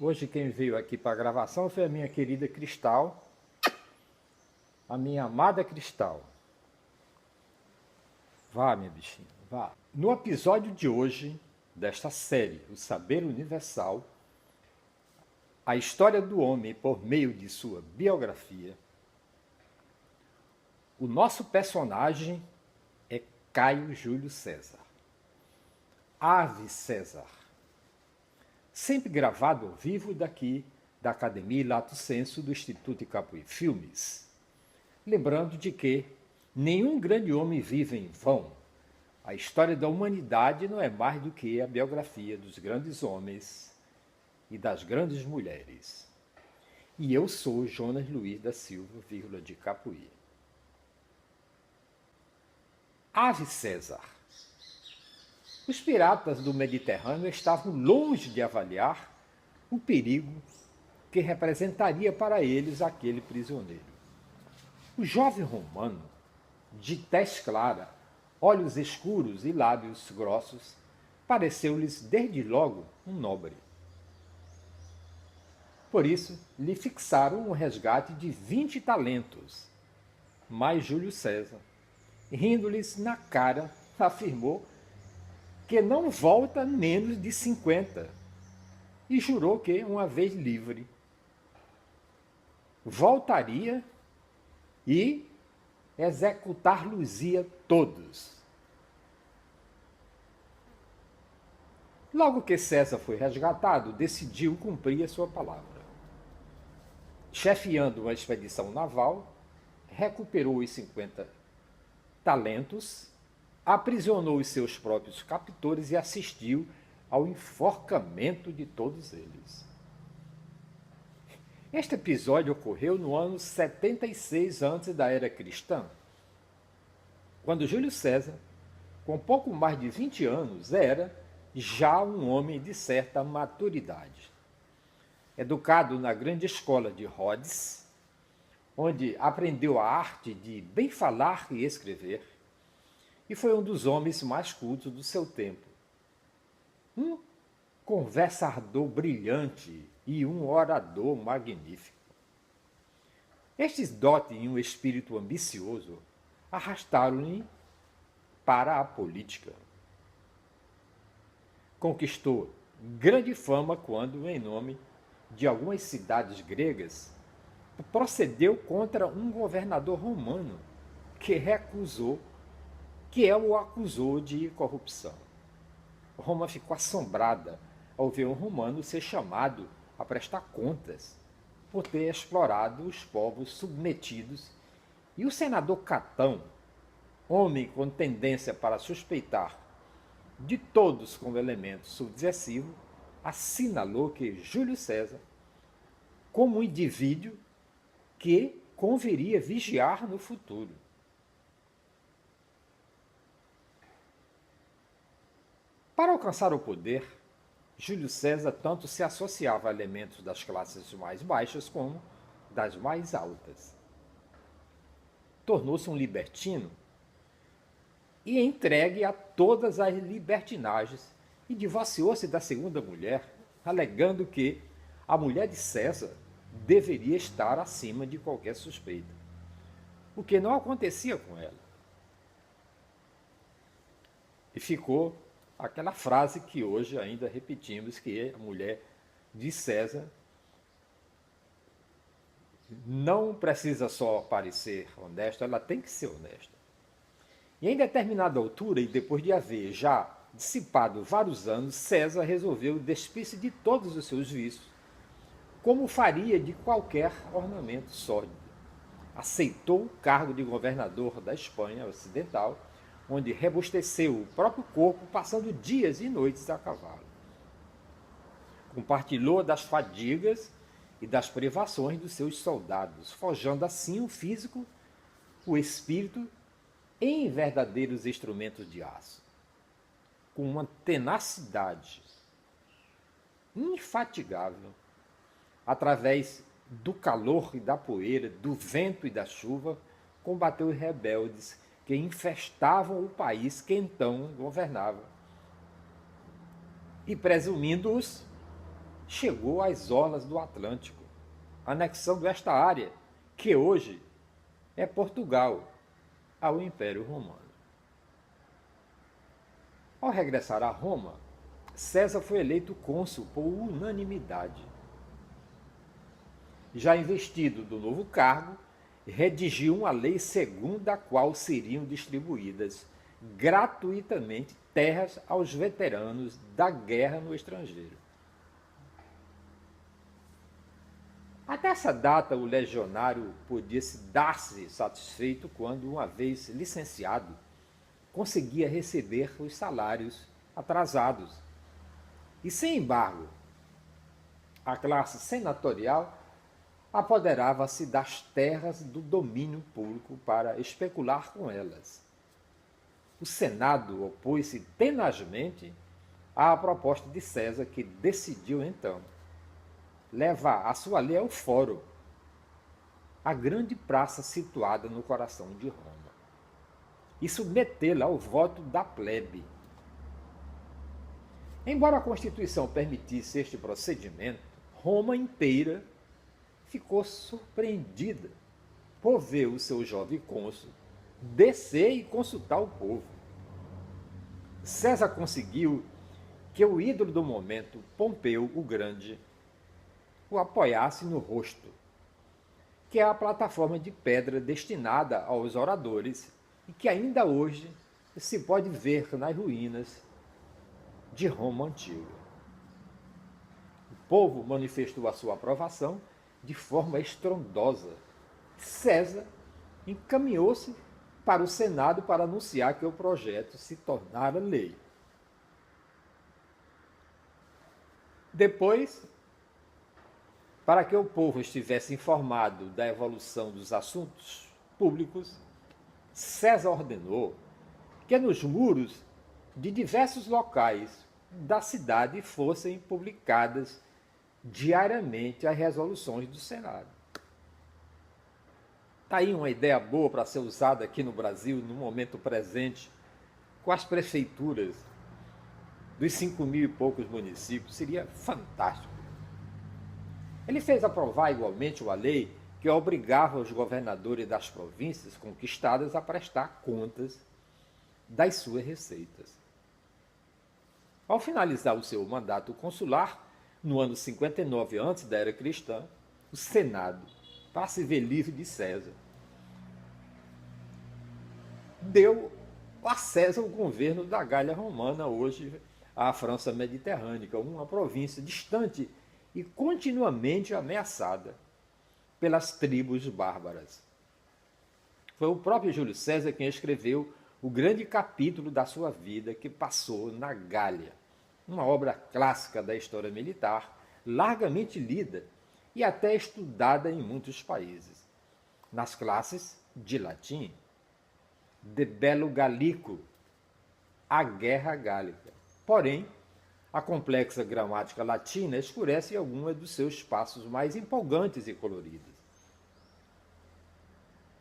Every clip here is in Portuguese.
Hoje quem veio aqui para a gravação foi a minha querida Cristal, a minha amada Cristal. Vá, minha bichinha, vá. No episódio de hoje, desta série, O Saber Universal, a história do homem por meio de sua biografia, o nosso personagem é Caio Júlio César. Ave César. Sempre gravado ao vivo daqui da Academia Lato Senso do Instituto Capuí Filmes. Lembrando de que nenhum grande homem vive em vão. A história da humanidade não é mais do que a biografia dos grandes homens e das grandes mulheres. E eu sou Jonas Luiz da Silva, de Capuí. Ave César. Os piratas do Mediterrâneo estavam longe de avaliar o perigo que representaria para eles aquele prisioneiro. O jovem romano, de tez clara, olhos escuros e lábios grossos, pareceu-lhes desde logo um nobre. Por isso, lhe fixaram um resgate de 20 talentos. Mas Júlio César, rindo-lhes na cara, afirmou que não volta menos de 50, e jurou que, uma vez livre, voltaria e executar-los-ia todos. Logo que César foi resgatado, decidiu cumprir a sua palavra. Chefiando uma expedição naval, recuperou os 50 talentos, aprisionou os seus próprios captores e assistiu ao enforcamento de todos eles. Este episódio ocorreu no ano 76 antes da era cristã, quando Júlio César, com pouco mais de 20 anos, era já um homem de certa maturidade. Educado na grande escola de Rhodes, onde aprendeu a arte de bem falar e escrever, e foi um dos homens mais cultos do seu tempo. Um conversador brilhante e um orador magnífico. Estes dotes e um espírito ambicioso arrastaram-lhe para a política. Conquistou grande fama quando, em nome de algumas cidades gregas, procedeu contra um governador romano que o acusou de corrupção. Roma ficou assombrada ao ver um romano ser chamado a prestar contas por ter explorado os povos submetidos, e o senador Catão, homem com tendência para suspeitar de todos como elemento subversivo, assinalou que Júlio César, como um indivíduo que conviria vigiar no futuro. Para alcançar o poder, Júlio César tanto se associava a elementos das classes mais baixas como das mais altas. Tornou-se um libertino e entregue a todas as libertinagens, e divorciou-se da segunda mulher, alegando que a mulher de César deveria estar acima de qualquer suspeita, o que não acontecia com ela. E ficou aquela frase que hoje ainda repetimos, que a mulher de César não precisa só parecer honesta, ela tem que ser honesta. E em determinada altura, e depois de haver já dissipado vários anos, César resolveu despir-se de todos os seus vícios, como faria de qualquer ornamento sórdido. Aceitou o cargo de governador da Espanha Ocidental, onde rebusteceu o próprio corpo, passando dias e noites a cavalo. Compartilhou das fadigas e das privações dos seus soldados, forjando assim o físico, o espírito, em verdadeiros instrumentos de aço, com uma tenacidade infatigável, através do calor e da poeira, do vento e da chuva, combateu os rebeldes que infestavam o país que então governava. E presumindo-os, chegou às orlas do Atlântico, anexando esta área, que hoje é Portugal, ao Império Romano. Ao regressar a Roma, César foi eleito cônsul por unanimidade. Já investido do novo cargo, redigiu uma lei segundo a qual seriam distribuídas gratuitamente terras aos veteranos da guerra no estrangeiro. Até essa data, o legionário podia se dar-se satisfeito quando, uma vez licenciado, conseguia receber os salários atrasados. E, sem embargo, a classe senatorial apoderava-se das terras do domínio público para especular com elas. O Senado opôs-se tenazmente à proposta de César, que decidiu, então, levar a sua lei ao Fórum, a grande praça situada no coração de Roma, e submetê-la ao voto da plebe. Embora a Constituição permitisse este procedimento, Roma inteira ficou surpreendida por ver o seu jovem cônsul descer e consultar o povo. César conseguiu que o ídolo do momento, Pompeu o Grande, o apoiasse no rosto, que é a plataforma de pedra destinada aos oradores e que ainda hoje se pode ver nas ruínas de Roma antiga. O povo manifestou a sua aprovação de forma estrondosa. César encaminhou-se para o Senado para anunciar que o projeto se tornara lei. Depois, para que o povo estivesse informado da evolução dos assuntos públicos, César ordenou que nos muros de diversos locais da cidade fossem publicadas diariamente as resoluções do Senado. Está aí uma ideia boa para ser usada aqui no Brasil, no momento presente, com as prefeituras dos 5.000 e poucos municípios. Seria fantástico. Ele fez aprovar igualmente uma lei que obrigava os governadores das províncias conquistadas a prestar contas das suas receitas. Ao finalizar o seu mandato consular, no ano 59 antes da era cristã, o Senado, para se ver livre de César, deu a César o governo da Gália Romana, hoje a França Mediterrânea, uma província distante e continuamente ameaçada pelas tribos bárbaras. Foi o próprio Júlio César quem escreveu o grande capítulo da sua vida que passou na Gália, uma obra clássica da história militar, largamente lida e até estudada em muitos países. Nas classes de latim, De Bello Gallico, a Guerra Gálica. Porém, a complexa gramática latina escurece algumas dos seus passos mais empolgantes e coloridos.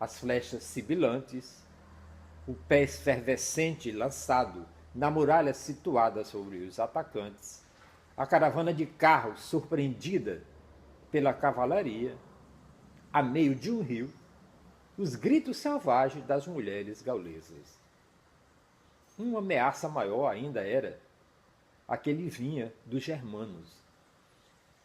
As flechas sibilantes, o pé efervescente lançado na muralha situada sobre os atacantes, a caravana de carros surpreendida pela cavalaria, a meio de um rio, os gritos selvagens das mulheres gaulesas. Uma ameaça maior ainda era a que lhe vinha dos germanos,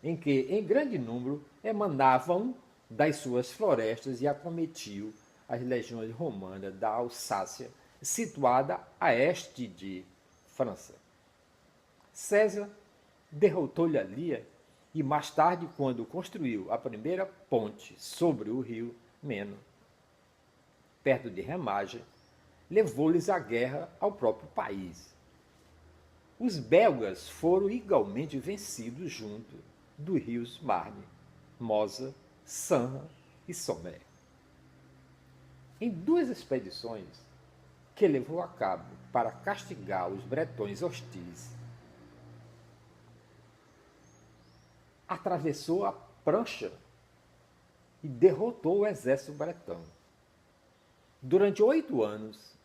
em que, em grande número, emanavam das suas florestas e acometiam as legiões romanas da Alsácia, situada a este de França. César derrotou-lhe ali e mais tarde, quando construiu a primeira ponte sobre o rio Meno, perto de Remagem, levou-lhes a guerra ao próprio país. Os belgas foram igualmente vencidos junto dos rios Marne, Mosa, Sanha e Somme. Em duas expedições que levou a cabo para castigar os bretões hostis, atravessou a prancha e derrotou o exército bretão. Durante 8 anos,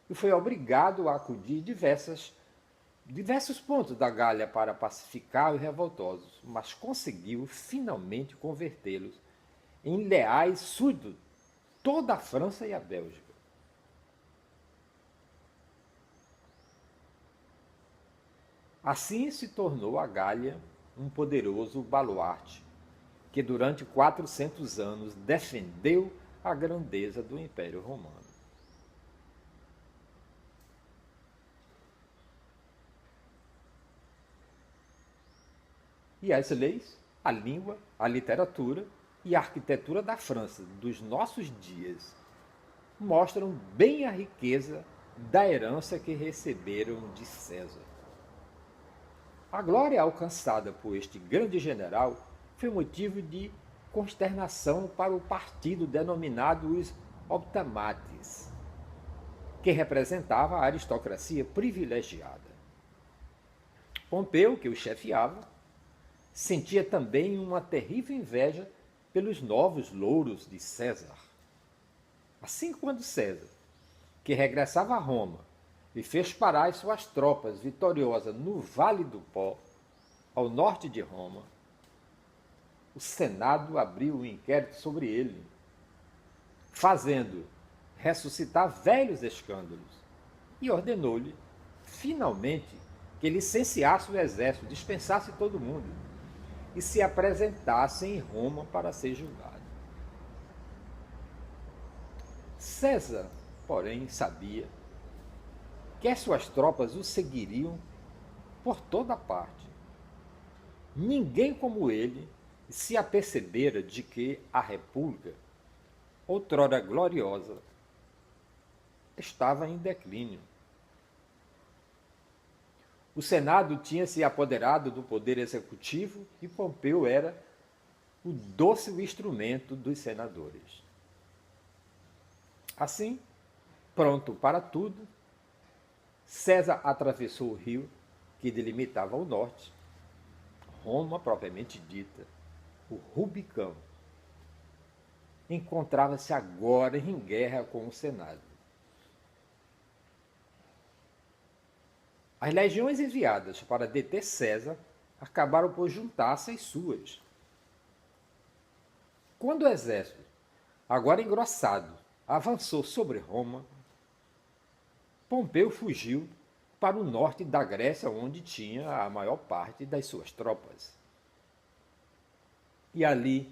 e foi obrigado a acudir diversas diversos pontos da Gália para pacificar os revoltosos, mas conseguiu finalmente convertê-los em leais súditos toda a França e a Bélgica. Assim se tornou a Gália um poderoso baluarte que durante 400 anos defendeu a grandeza do Império Romano. E as leis, a língua, a literatura e a arquitetura da França dos nossos dias mostram bem a riqueza da herança que receberam de César. A glória alcançada por este grande general foi motivo de consternação para o partido denominado os Optimates, que representava a aristocracia privilegiada. Pompeu, que o chefiava, sentia também uma terrível inveja pelos novos louros de César. Assim, quando César, que regressava a Roma e fez parar as suas tropas vitoriosas no Vale do Pó, ao norte de Roma, o Senado abriu um inquérito sobre ele, fazendo ressuscitar velhos escândalos, e ordenou-lhe, finalmente, que licenciasse o exército, dispensasse todo mundo e se apresentasse em Roma para ser julgado. César, porém, sabia que as suas tropas o seguiriam por toda parte. Ninguém como ele se apercebera de que a República, outrora gloriosa, estava em declínio. O Senado tinha se apoderado do poder executivo e Pompeu era o dócil instrumento dos senadores. Assim, pronto para tudo, César atravessou o rio que delimitava o norte, Roma propriamente dita, o Rubicão. Encontrava-se agora em guerra com o Senado. As legiões enviadas para deter César acabaram por juntar-se às suas. Quando o exército, agora engrossado, avançou sobre Roma, Pompeu fugiu para o norte da Grécia, onde tinha a maior parte das suas tropas. E ali,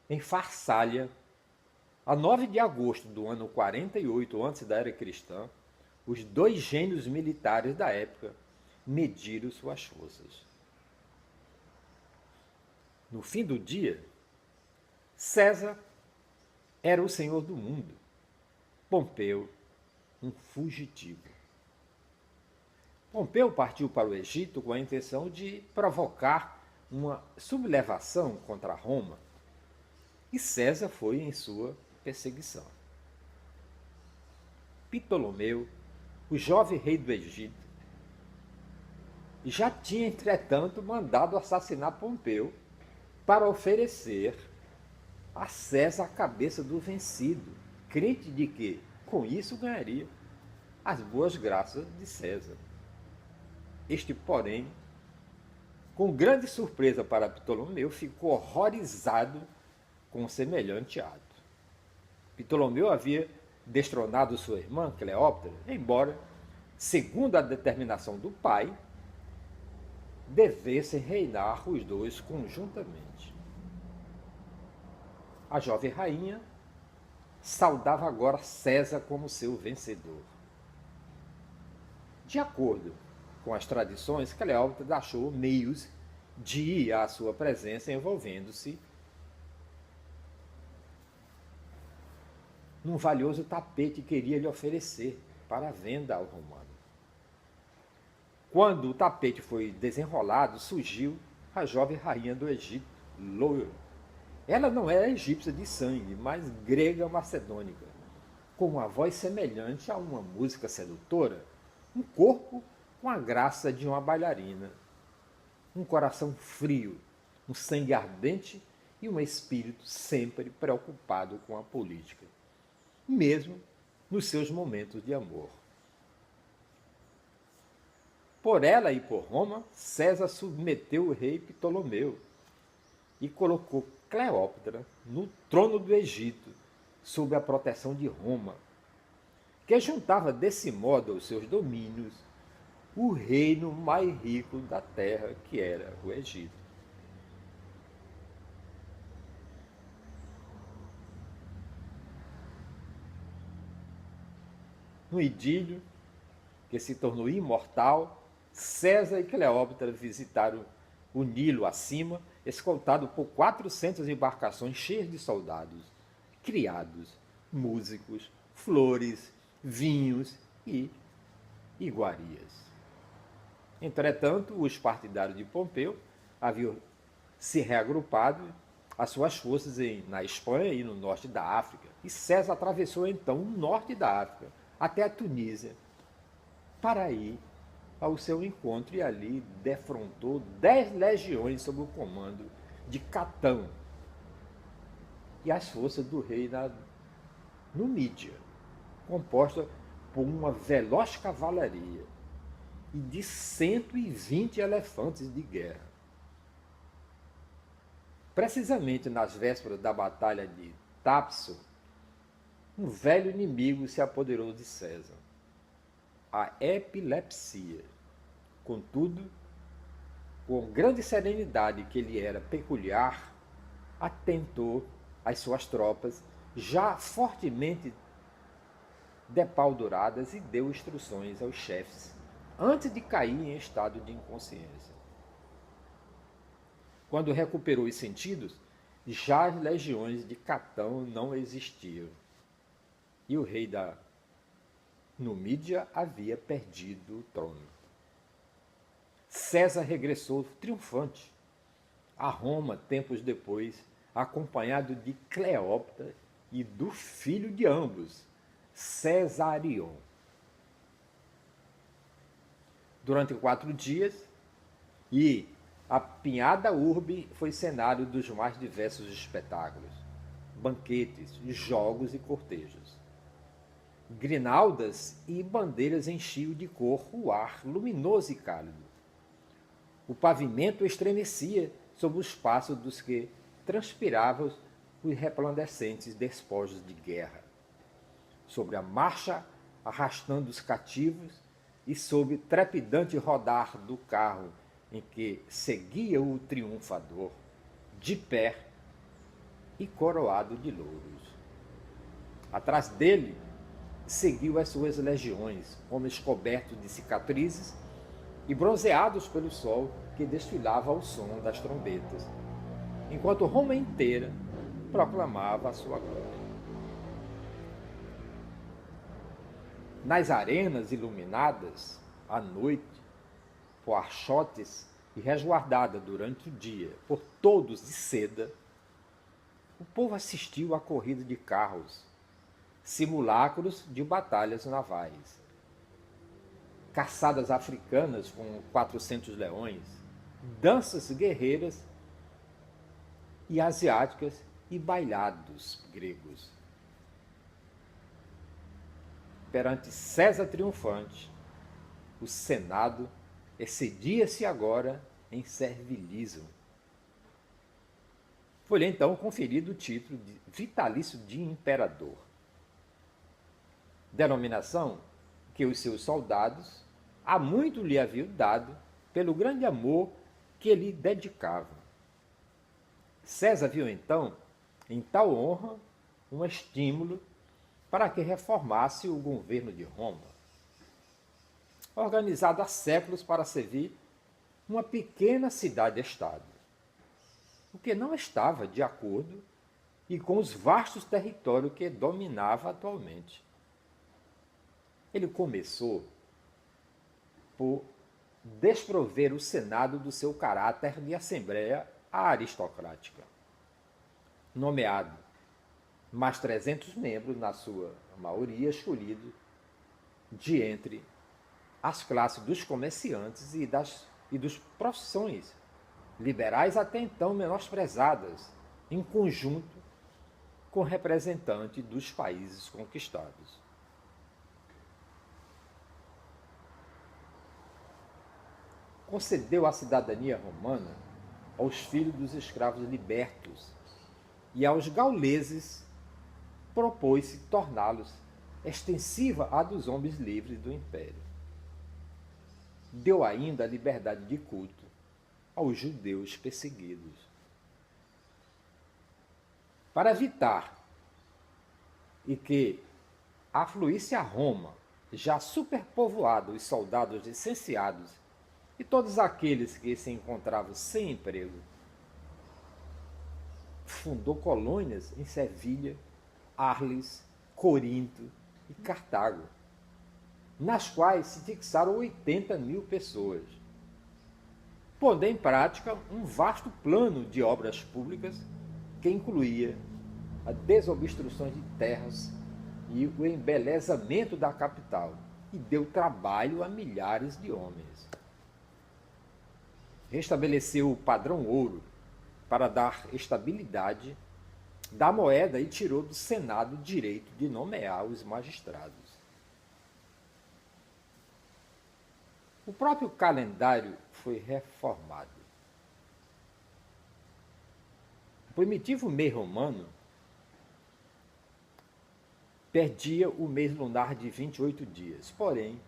em Farsália, a 9 de agosto do ano 48 antes da era cristã, os dois gênios militares da época mediram suas forças. No fim do dia, César era o senhor do mundo, Pompeu, um fugitivo. Pompeu partiu para o Egito com a intenção de provocar uma sublevação contra Roma, e César foi em sua perseguição. Ptolomeu, o jovem rei do Egito, já tinha, entretanto, mandado assassinar Pompeu para oferecer a César a cabeça do vencido, crente de que, com isso, ganharia as boas graças de César. Este, porém, com grande surpresa para Ptolomeu, ficou horrorizado com semelhante ato. Ptolomeu havia destronado sua irmã, Cleópatra, embora, segundo a determinação do pai, devessem reinar os dois conjuntamente. A jovem rainha saudava agora César como seu vencedor. De acordo com as tradições, Cleópatra achou meios de ir à sua presença envolvendo-se num valioso tapete que queria lhe oferecer para venda ao romano. Quando o tapete foi desenrolado, surgiu a jovem rainha do Egito, loira. Ela não era egípcia de sangue, mas grega macedônica, com uma voz semelhante a uma música sedutora, um corpo com a graça de uma bailarina, um coração frio, um sangue ardente e um espírito sempre preocupado com a política, mesmo nos seus momentos de amor. Por ela e por Roma, César submeteu o rei Ptolomeu e colocou Cleópatra no trono do Egito, sob a proteção de Roma, que juntava desse modo aos seus domínios o reino mais rico da terra, que era o Egito. No idílio, que se tornou imortal, César e Cleópatra visitaram o Nilo acima, escoltado por 400 embarcações cheias de soldados, criados, músicos, flores, vinhos e iguarias. Entretanto, os partidários de Pompeu haviam se reagrupado as suas forças na Espanha e no norte da África, e César atravessou então o norte da África até a Tunísia para ir ao seu encontro, e ali defrontou 10 legiões sob o comando de Catão e as forças do rei da Numídia, composta por uma veloz cavalaria e de 120 elefantes de guerra. Precisamente nas vésperas da batalha de Tapso, um velho inimigo se apoderou de César, a epilepsia. Contudo, com grande serenidade que lhe era peculiar, atentou às suas tropas, já fortemente depalduradas, e deu instruções aos chefes, antes de cair em estado de inconsciência. Quando recuperou os sentidos, já as legiões de Catão não existiam, e o rei da Numídia havia perdido o trono. César regressou triunfante a Roma tempos depois, acompanhado de Cleópatra e do filho de ambos, Cesarion. Durante 4 dias, e a pinhada urbe foi cenário dos mais diversos espetáculos, banquetes, jogos e cortejos. Grinaldas e bandeiras enchiam de cor o ar luminoso e cálido. O pavimento estremecia sob os passos dos que transpiravam os resplandecentes despojos de guerra. Sobre a marcha, arrastando os cativos, e sob trepidante rodar do carro em que seguia o triunfador, de pé e coroado de louros. Atrás dele seguiu as suas legiões, homens cobertos de cicatrizes e bronzeados pelo sol que desfilava ao som das trombetas, enquanto Roma inteira proclamava a sua glória. Nas arenas iluminadas à noite por archotes e resguardada durante o dia por todos de seda, o povo assistiu à corrida de carros, simulacros de batalhas navais, caçadas africanas com 400 leões, danças guerreiras e asiáticas e bailados gregos. Perante César triunfante, o Senado excedia-se agora em servilismo. Foi-lhe então conferido o título de vitalício de imperador, denominação que os seus soldados há muito lhe haviam dado pelo grande amor que lhe dedicavam. César viu então, em tal honra, um estímulo para que reformasse o governo de Roma, organizado há séculos para servir uma pequena cidade-estado, o que não estava de acordo e com os vastos territórios que dominava atualmente. Ele começou por desprover o Senado do seu caráter de assembleia aristocrática, nomeado mais 300 membros, na sua maioria escolhidos de entre as classes dos comerciantes e dos profissões liberais até então menosprezadas, em conjunto com representantes dos países conquistados. concedeu a cidadania romana aos filhos dos escravos libertos e aos gauleses propôs-se torná-los extensiva à dos homens livres do império. Deu ainda a liberdade de culto aos judeus perseguidos. Para evitar e que afluísse a Roma, já superpovoado os soldados licenciados e todos aqueles que se encontravam sem emprego, fundou colônias em Sevilha, Arles, Corinto e Cartago, nas quais se fixaram 80.000 pessoas, pondo em prática um vasto plano de obras públicas que incluía a desobstrução de terras e o embelezamento da capital, e deu trabalho a milhares de homens. Restabeleceu o padrão ouro para dar estabilidade da moeda e tirou do Senado o direito de nomear os magistrados. O próprio calendário foi reformado. O primitivo mês romano perdia o mês lunar de 28 dias. Porém,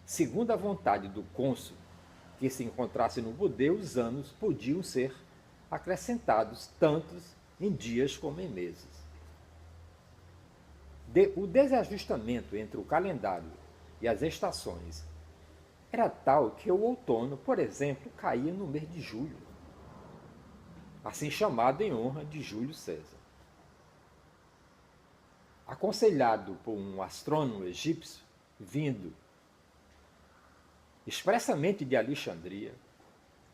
segundo a vontade do cônsul que se encontrasse no Budeu, os anos podiam ser acrescentados tantos em dias como em meses. O desajustamento entre o calendário e as estações era tal que o outono, por exemplo, caía no mês de julho, assim chamado em honra de Júlio César. Aconselhado por um astrônomo egípcio, vindo expressamente de Alexandria,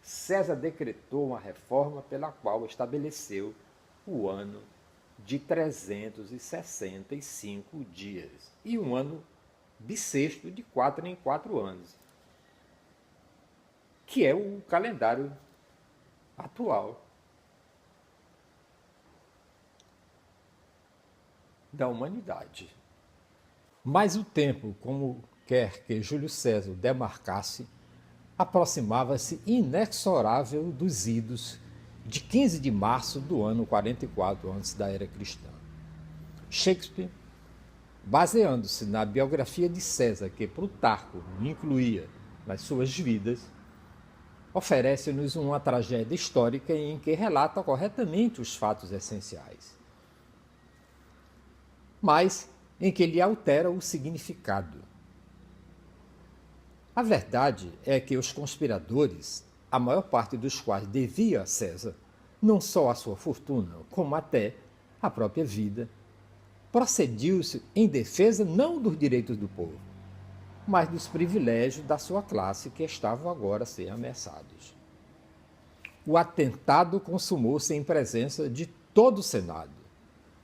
César decretou uma reforma pela qual estabeleceu o ano de 365 dias e um ano bissexto de 4 em 4 anos, que é o calendário atual da humanidade. Mas o tempo, como quer que Júlio César demarcasse, aproximava-se inexorável dos idos de 15 de março do ano 44 antes da era cristã. Shakespeare, baseando-se na biografia de César que Plutarco incluía nas suas vidas, oferece-nos uma tragédia histórica em que relata corretamente os fatos essenciais, mas em que lhe altera o significado. A verdade é que os conspiradores, a maior parte dos quais devia a César, não só a sua fortuna, como até a própria vida, procediu-se em defesa não dos direitos do povo, mas dos privilégios da sua classe que estavam agora a ser ameaçados. O atentado consumou-se em presença de todo o Senado.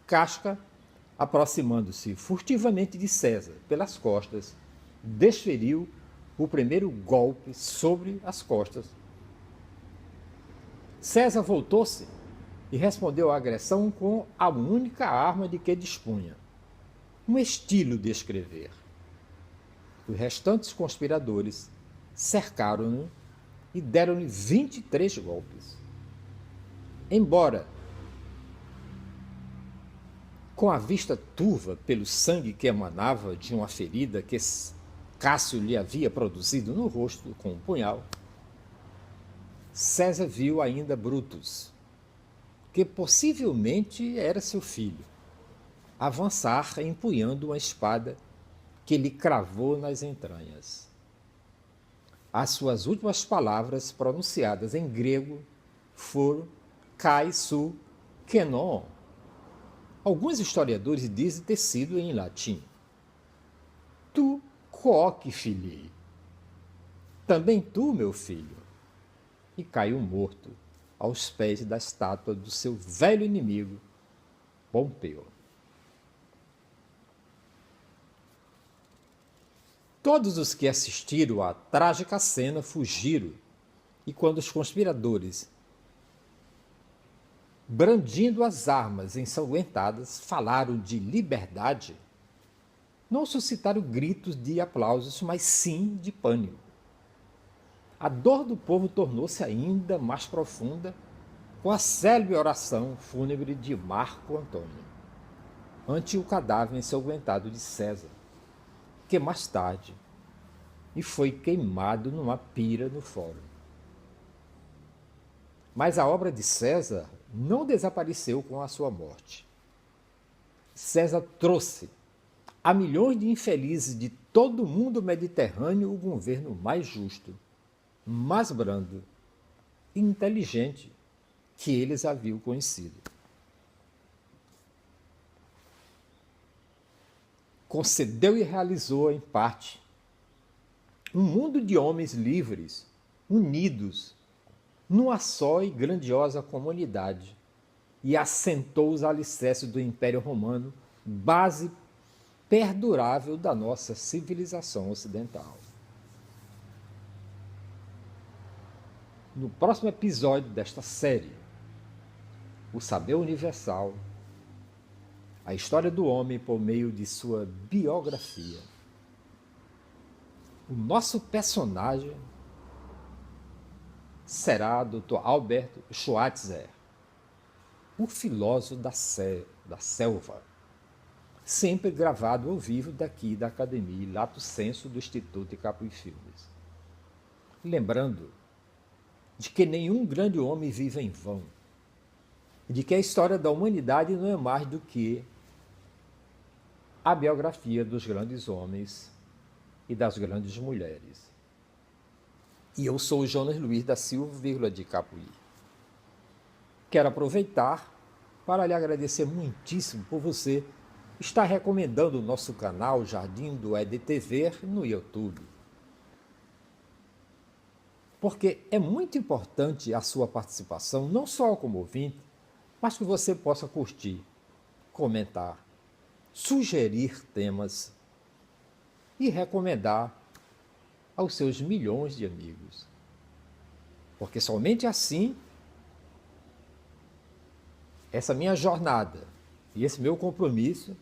Casca, aproximando-se furtivamente de César pelas costas, desferiu o primeiro golpe sobre as costas. César voltou-se e respondeu à agressão com a única arma de que dispunha, um estilo de escrever. Os restantes conspiradores cercaram-no e deram-lhe 23 golpes. Embora com a vista turva pelo sangue que emanava de uma ferida que Cássio lhe havia produzido no rosto com um punhal, César viu ainda Brutus, que possivelmente era seu filho, avançar empunhando uma espada que lhe cravou nas entranhas. As suas últimas palavras, pronunciadas em grego, foram kai su kenon. Alguns historiadores dizem ter sido em latim. Tu quoque filii. Também tu, meu filho. E caiu morto aos pés da estátua do seu velho inimigo, Pompeu. Todos os que assistiram à trágica cena fugiram, e quando os conspiradores, brandindo as armas ensanguentadas, falaram de liberdade, não suscitaram gritos de aplausos, mas sim de pânico. A dor do povo tornou-se ainda mais profunda com a célebre oração fúnebre de Marco Antônio ante o cadáver ensanguentado de César, que mais tarde e foi queimado numa pira no fórum. Mas a obra de César não desapareceu com a sua morte. César trouxe a milhões de infelizes de todo o mundo mediterrâneo o governo mais justo, mais brando e inteligente que eles haviam conhecido. Concedeu e realizou, em parte, um mundo de homens livres, unidos, numa só e grandiosa comunidade, e assentou os alicerces do Império Romano, base perdurável da nossa civilização ocidental. No próximo episódio desta série, o saber universal, a história do homem por meio de sua biografia. O nosso personagem será Dr. Albert Schweitzer, o filósofo da selva, sempre gravado ao vivo daqui da Academia Lato Senso do Instituto de Capri Filmes. Lembrando de que nenhum grande homem vive em vão, e de que a história da humanidade não é mais do que a biografia dos grandes homens e das grandes mulheres. E eu sou o Jonas Luiz da Silva, de Capuí. Quero aproveitar para lhe agradecer muitíssimo por você estar recomendando o nosso canal Jardim do EDTV no YouTube. Porque é muito importante a sua participação, não só como ouvinte, mas que você possa curtir, comentar, sugerir temas e recomendar aos seus milhões de amigos. Porque somente assim, essa minha jornada e esse meu compromisso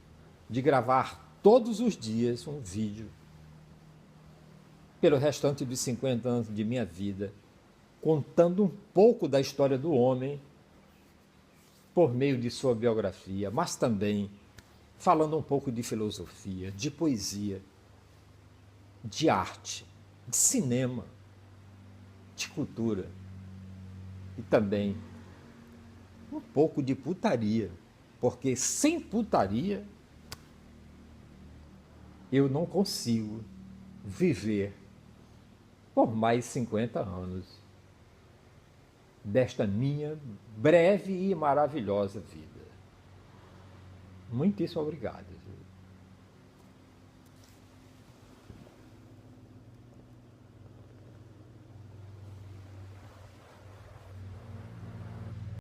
de gravar todos os dias um vídeo pelo restante dos 50 anos de minha vida, contando um pouco da história do homem por meio de sua biografia, mas também falando um pouco de filosofia, de poesia, de arte, de cinema, de cultura e também um pouco de putaria, porque sem putaria eu não consigo viver por mais 50 anos desta minha breve e maravilhosa vida. Muitíssimo obrigado.